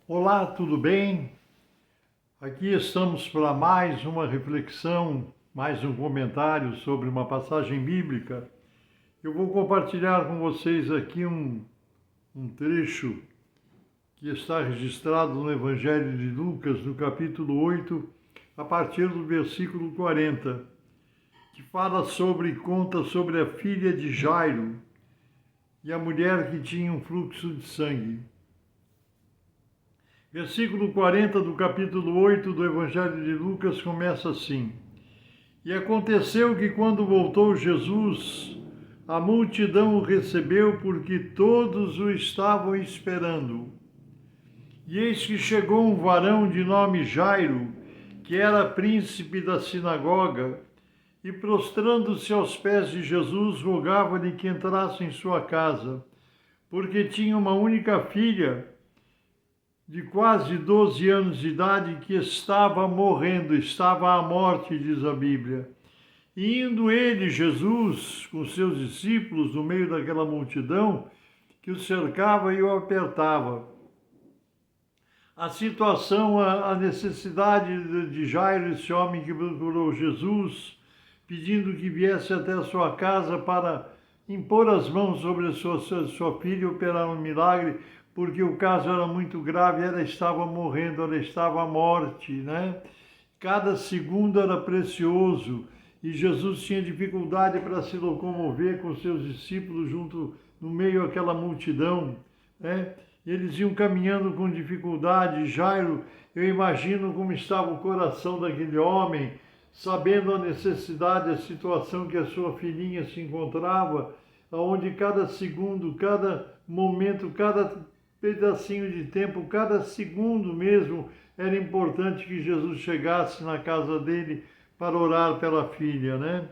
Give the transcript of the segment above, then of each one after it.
Olá, tudo bem? Aqui estamos para mais uma reflexão, mais um comentário sobre uma passagem bíblica. Eu vou compartilhar com vocês aqui um trecho que está registrado no Evangelho de Lucas, no capítulo 8, a partir do versículo 40, que conta sobre a filha de Jairo e a mulher que tinha um fluxo de sangue. Versículo 40 do capítulo 8 do Evangelho de Lucas começa assim: E aconteceu que quando voltou Jesus, a multidão o recebeu porque todos o estavam esperando. E eis que chegou um varão de nome Jairo, que era príncipe da sinagoga, e prostrando-se aos pés de Jesus, rogava-lhe que entrasse em sua casa, porque tinha uma única filha, de quase 12 anos de idade, que estava morrendo, estava à morte, diz a Bíblia. E indo ele, Jesus, com seus discípulos, no meio daquela multidão que o cercava e o apertava. A situação, a necessidade de Jairo, esse homem que procurou Jesus, pedindo que viesse até a sua casa para impor as mãos sobre a sua filha e operar um milagre, porque o caso era muito grave, ela estava morrendo, ela estava à morte, né? Cada segundo era precioso e Jesus tinha dificuldade para se locomover com seus discípulos no meio daquela multidão, né? Eles iam caminhando com dificuldade. Jairo, eu imagino como estava o coração daquele homem, sabendo a necessidade, a situação que a sua filhinha se encontrava, onde cada segundo, cada momento, cada pedacinho de tempo, cada segundo mesmo, era importante que Jesus chegasse na casa dele para orar pela filha, né?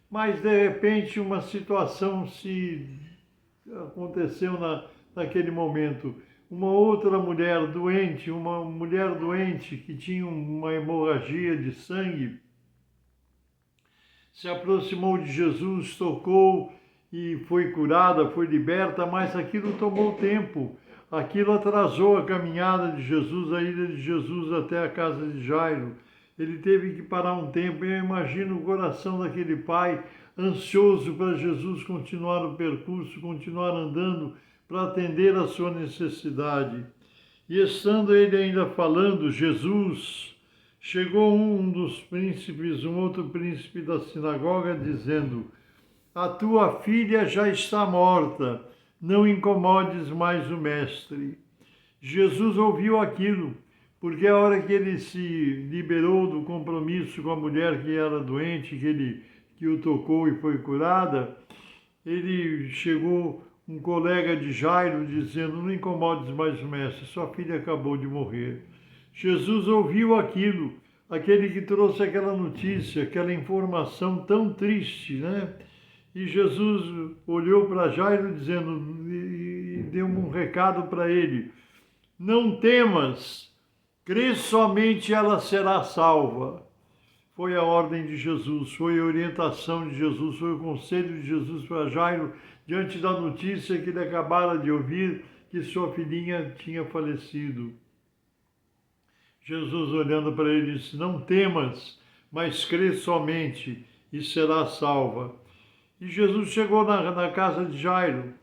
Mas de repente uma situação se aconteceu naquele momento. Uma mulher doente que tinha uma hemorragia de sangue, se aproximou de Jesus, tocou e foi curada, foi liberta, mas aquilo tomou tempo. Aquilo atrasou a caminhada de Jesus, a ida de Jesus até a casa de Jairo. Ele teve que parar um tempo. Eu imagino o coração daquele pai ansioso para Jesus continuar o percurso, continuar andando para atender a sua necessidade. E estando ele ainda falando, Jesus, chegou um dos príncipes, um outro príncipe da sinagoga, dizendo: A tua filha já está morta, não incomodes mais o mestre. Jesus ouviu aquilo, porque a hora que ele se liberou do compromisso com a mulher que era doente, que o tocou e foi curada, ele chegou um colega de Jairo dizendo: Não incomodes mais o mestre, sua filha acabou de morrer. Jesus ouviu aquilo, aquele que trouxe aquela notícia, aquela informação tão triste, né? E Jesus olhou para Jairo dizendo, e deu um recado para ele: Não temas, crê somente, ela será salva. Foi a ordem de Jesus, foi a orientação de Jesus, foi o conselho de Jesus para Jairo, diante da notícia que ele acabara de ouvir, que sua filhinha tinha falecido. Jesus, olhando para ele, disse: Não temas, mas crê somente e será salva. E Jesus chegou na casa de Jairo,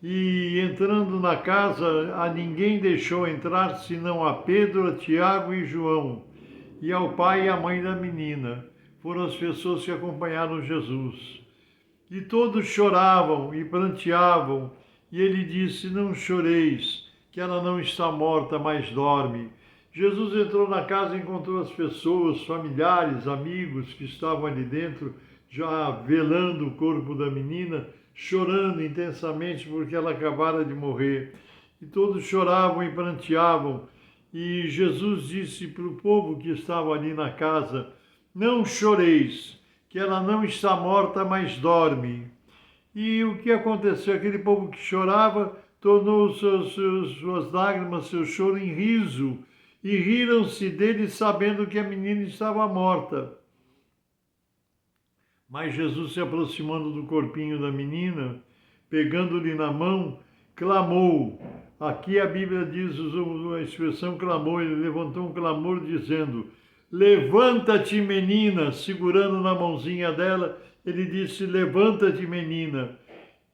e entrando na casa, a ninguém deixou entrar, senão a Pedro, a Tiago e João, e ao pai e à mãe da menina. Foram as pessoas que acompanharam Jesus. E todos choravam e pranteavam, e ele disse: Não choreis, que ela não está morta, mas dorme. Jesus entrou na casa e encontrou as pessoas, familiares, amigos que estavam ali dentro, já velando o corpo da menina, chorando intensamente porque ela acabara de morrer. E todos choravam e pranteavam. E Jesus disse para o povo que estava ali na casa: Não choreis, que ela não está morta, mas dorme. E o que aconteceu? Aquele povo que chorava tornou suas lágrimas, seu choro em riso, e riram-se dele sabendo que a menina estava morta. Mas Jesus, se aproximando do corpinho da menina, pegando-lhe na mão, clamou: Aqui a Bíblia diz, a expressão clamor, ele levantou um clamor dizendo: levanta-te, menina, segurando na mãozinha dela, ele disse: levanta-te, menina.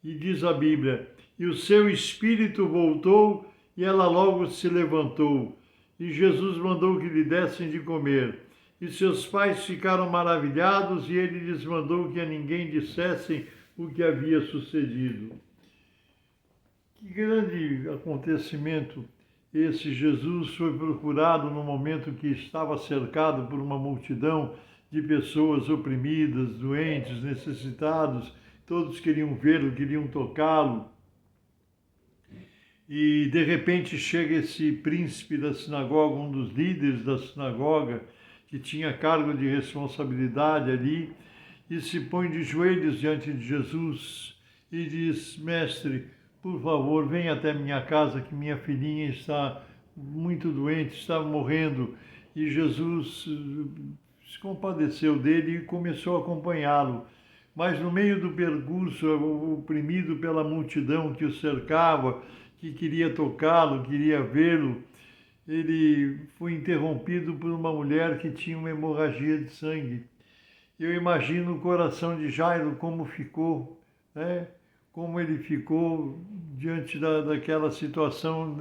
E diz a Bíblia: e o seu espírito voltou, e ela logo se levantou. E Jesus mandou que lhe dessem de comer. E seus pais ficaram maravilhados, e ele lhes mandou que a ninguém dissessem o que havia sucedido. Que grande acontecimento esse! Jesus foi procurado no momento que estava cercado por uma multidão de pessoas oprimidas, doentes, necessitados. Todos queriam vê-lo, queriam tocá-lo. E de repente chega esse príncipe da sinagoga, um dos líderes da sinagoga, que tinha cargo de responsabilidade ali, e se põe de joelhos diante de Jesus e diz: mestre, por favor, venha até minha casa, que minha filhinha está muito doente, está morrendo. E Jesus se compadeceu dele e começou a acompanhá-lo. Mas no meio do percurso, oprimido pela multidão que o cercava, que queria tocá-lo, queria vê-lo, ele foi interrompido por uma mulher que tinha uma hemorragia de sangue. Eu imagino o coração de Jairo como ficou, né? Como ele ficou diante daquela situação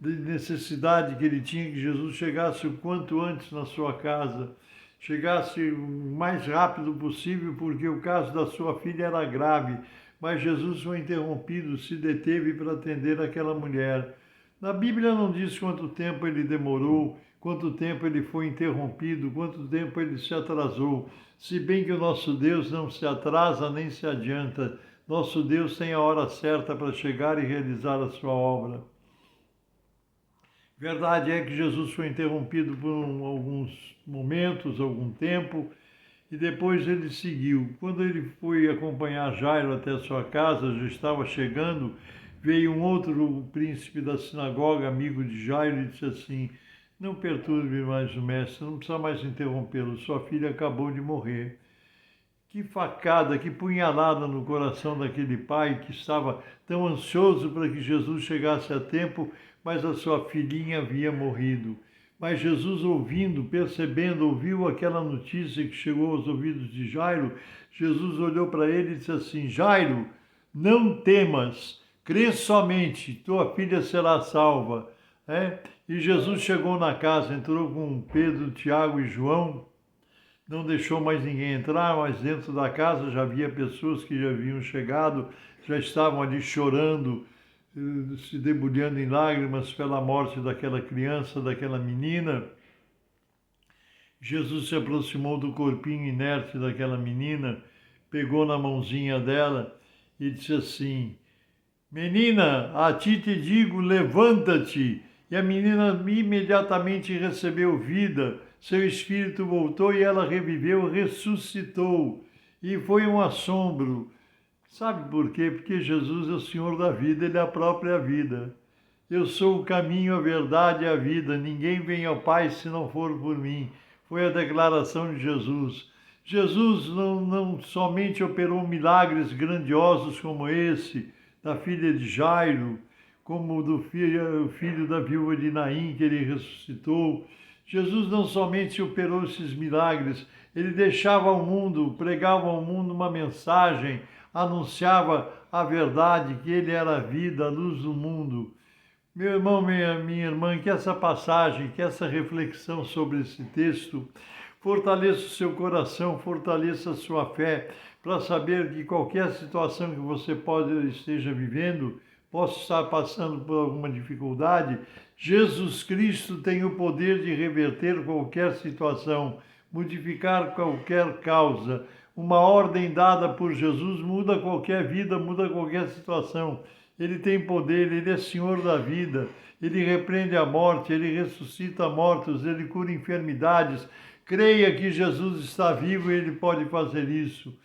de necessidade que ele tinha, que Jesus chegasse o quanto antes na sua casa, chegasse o mais rápido possível, porque o caso da sua filha era grave, mas Jesus foi interrompido, se deteve para atender aquela mulher. Na Bíblia não diz quanto tempo ele demorou, quanto tempo ele foi interrompido, quanto tempo ele se atrasou, se bem que o nosso Deus não se atrasa nem se adianta. Nosso Deus tem a hora certa para chegar e realizar a sua obra. Verdade é que Jesus foi interrompido por alguns momentos, algum tempo, e depois ele seguiu. Quando ele foi acompanhar Jairo até a sua casa, já estava chegando, veio um outro príncipe da sinagoga, amigo de Jairo, e disse assim: não perturbe mais o mestre, não precisa mais interrompê-lo, sua filha acabou de morrer. Que facada, que punhalada no coração daquele pai que estava tão ansioso para que Jesus chegasse a tempo, mas a sua filhinha havia morrido. Mas Jesus, ouvindo, percebendo, ouviu aquela notícia que chegou aos ouvidos de Jairo. Jesus olhou para ele e disse assim: Jairo, não temas, crê somente, tua filha será salva. E Jesus chegou na casa, entrou com Pedro, Tiago e João. Não deixou mais ninguém entrar, mas dentro da casa já havia pessoas que já haviam chegado, já estavam ali chorando, se debulhando em lágrimas pela morte daquela criança, daquela menina. Jesus se aproximou do corpinho inerte daquela menina, pegou na mãozinha dela e disse assim: menina, a ti te digo, levanta-te. E a menina imediatamente recebeu vida, seu espírito voltou e ela reviveu, ressuscitou. E foi um assombro. Sabe por quê? Porque Jesus é o Senhor da vida, Ele é a própria vida. Eu sou o caminho, a verdade e a vida. Ninguém vem ao Pai se não for por mim. Foi a declaração de Jesus. Jesus não somente operou milagres grandiosos como esse, da filha de Jairo, como do filho da viúva de Naim, que ele ressuscitou. Jesus não somente operou esses milagres, ele deixava ao mundo, pregava ao mundo uma mensagem, anunciava a verdade, que ele era a vida, a luz do mundo. Meu irmão, minha irmã, que essa passagem, que essa reflexão sobre esse texto fortaleça o seu coração, fortaleça a sua fé, para saber que qualquer situação que você esteja vivendo, possa estar passando por alguma dificuldade, Jesus Cristo tem o poder de reverter qualquer situação, modificar qualquer causa. Uma ordem dada por Jesus muda qualquer vida, muda qualquer situação. Ele tem poder, Ele é Senhor da vida, Ele repreende a morte, Ele ressuscita mortos, Ele cura enfermidades. Creia que Jesus está vivo e Ele pode fazer isso.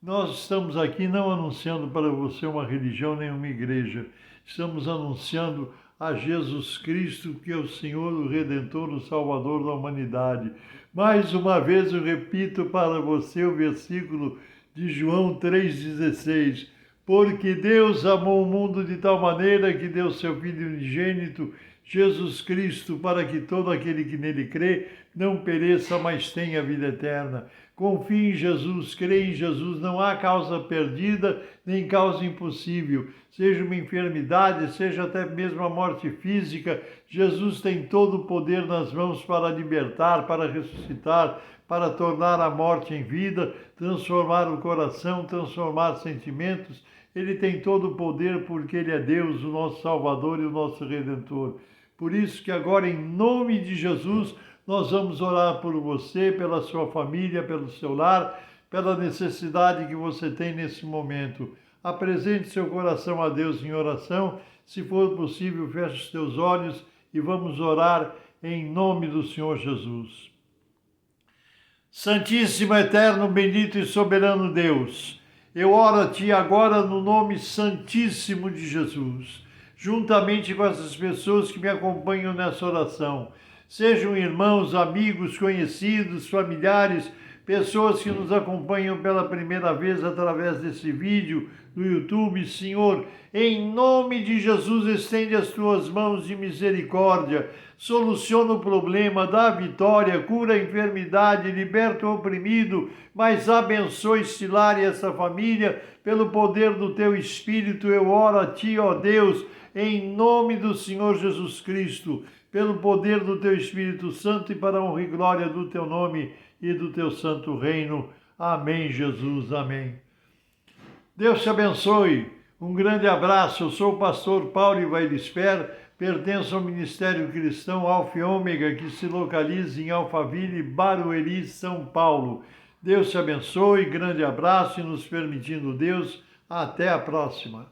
Nós estamos aqui não anunciando para você uma religião nem uma igreja. Estamos anunciando a Jesus Cristo, que é o Senhor, o Redentor, o Salvador da humanidade. Mais uma vez eu repito para você o versículo de João 3,16. Porque Deus amou o mundo de tal maneira que deu seu Filho unigênito, Jesus Cristo, para que todo aquele que nele crê não pereça, mas tenha vida eterna. Confie em Jesus, crê em Jesus, não há causa perdida, nem causa impossível. Seja uma enfermidade, seja até mesmo a morte física, Jesus tem todo o poder nas mãos para libertar, para ressuscitar, para tornar a morte em vida, transformar o coração, transformar sentimentos. Ele tem todo o poder porque Ele é Deus, o nosso Salvador e o nosso Redentor. Por isso que agora, em nome de Jesus, nós vamos orar por você, pela sua família, pelo seu lar, pela necessidade que você tem nesse momento. Apresente seu coração a Deus em oração. Se for possível, feche os teus olhos e vamos orar em nome do Senhor Jesus. Santíssimo, eterno, bendito e soberano Deus, eu oro a Ti agora no nome santíssimo de Jesus, juntamente com essas pessoas que me acompanham nessa oração. Sejam irmãos, amigos, conhecidos, familiares, pessoas que nos acompanham pela primeira vez através desse vídeo no YouTube. Senhor, em nome de Jesus, estende as Tuas mãos de misericórdia, soluciona o problema, dá vitória, cura a enfermidade, liberta o oprimido, mas abençoe Estilar e essa família, pelo poder do Teu Espírito. Eu oro a Ti, ó Deus, em nome do Senhor Jesus Cristo, pelo poder do Teu Espírito Santo e para a honra e glória do Teu nome e do Teu santo reino. Amém, Jesus, amém. Deus te abençoe. Um grande abraço. Eu sou o pastor Paulo Ivailesper, pertenço ao Ministério Cristão Alfa e Ômega, que se localiza em Alphaville, Barueri, São Paulo. Deus te abençoe, grande abraço e, nos permitindo Deus, até a próxima.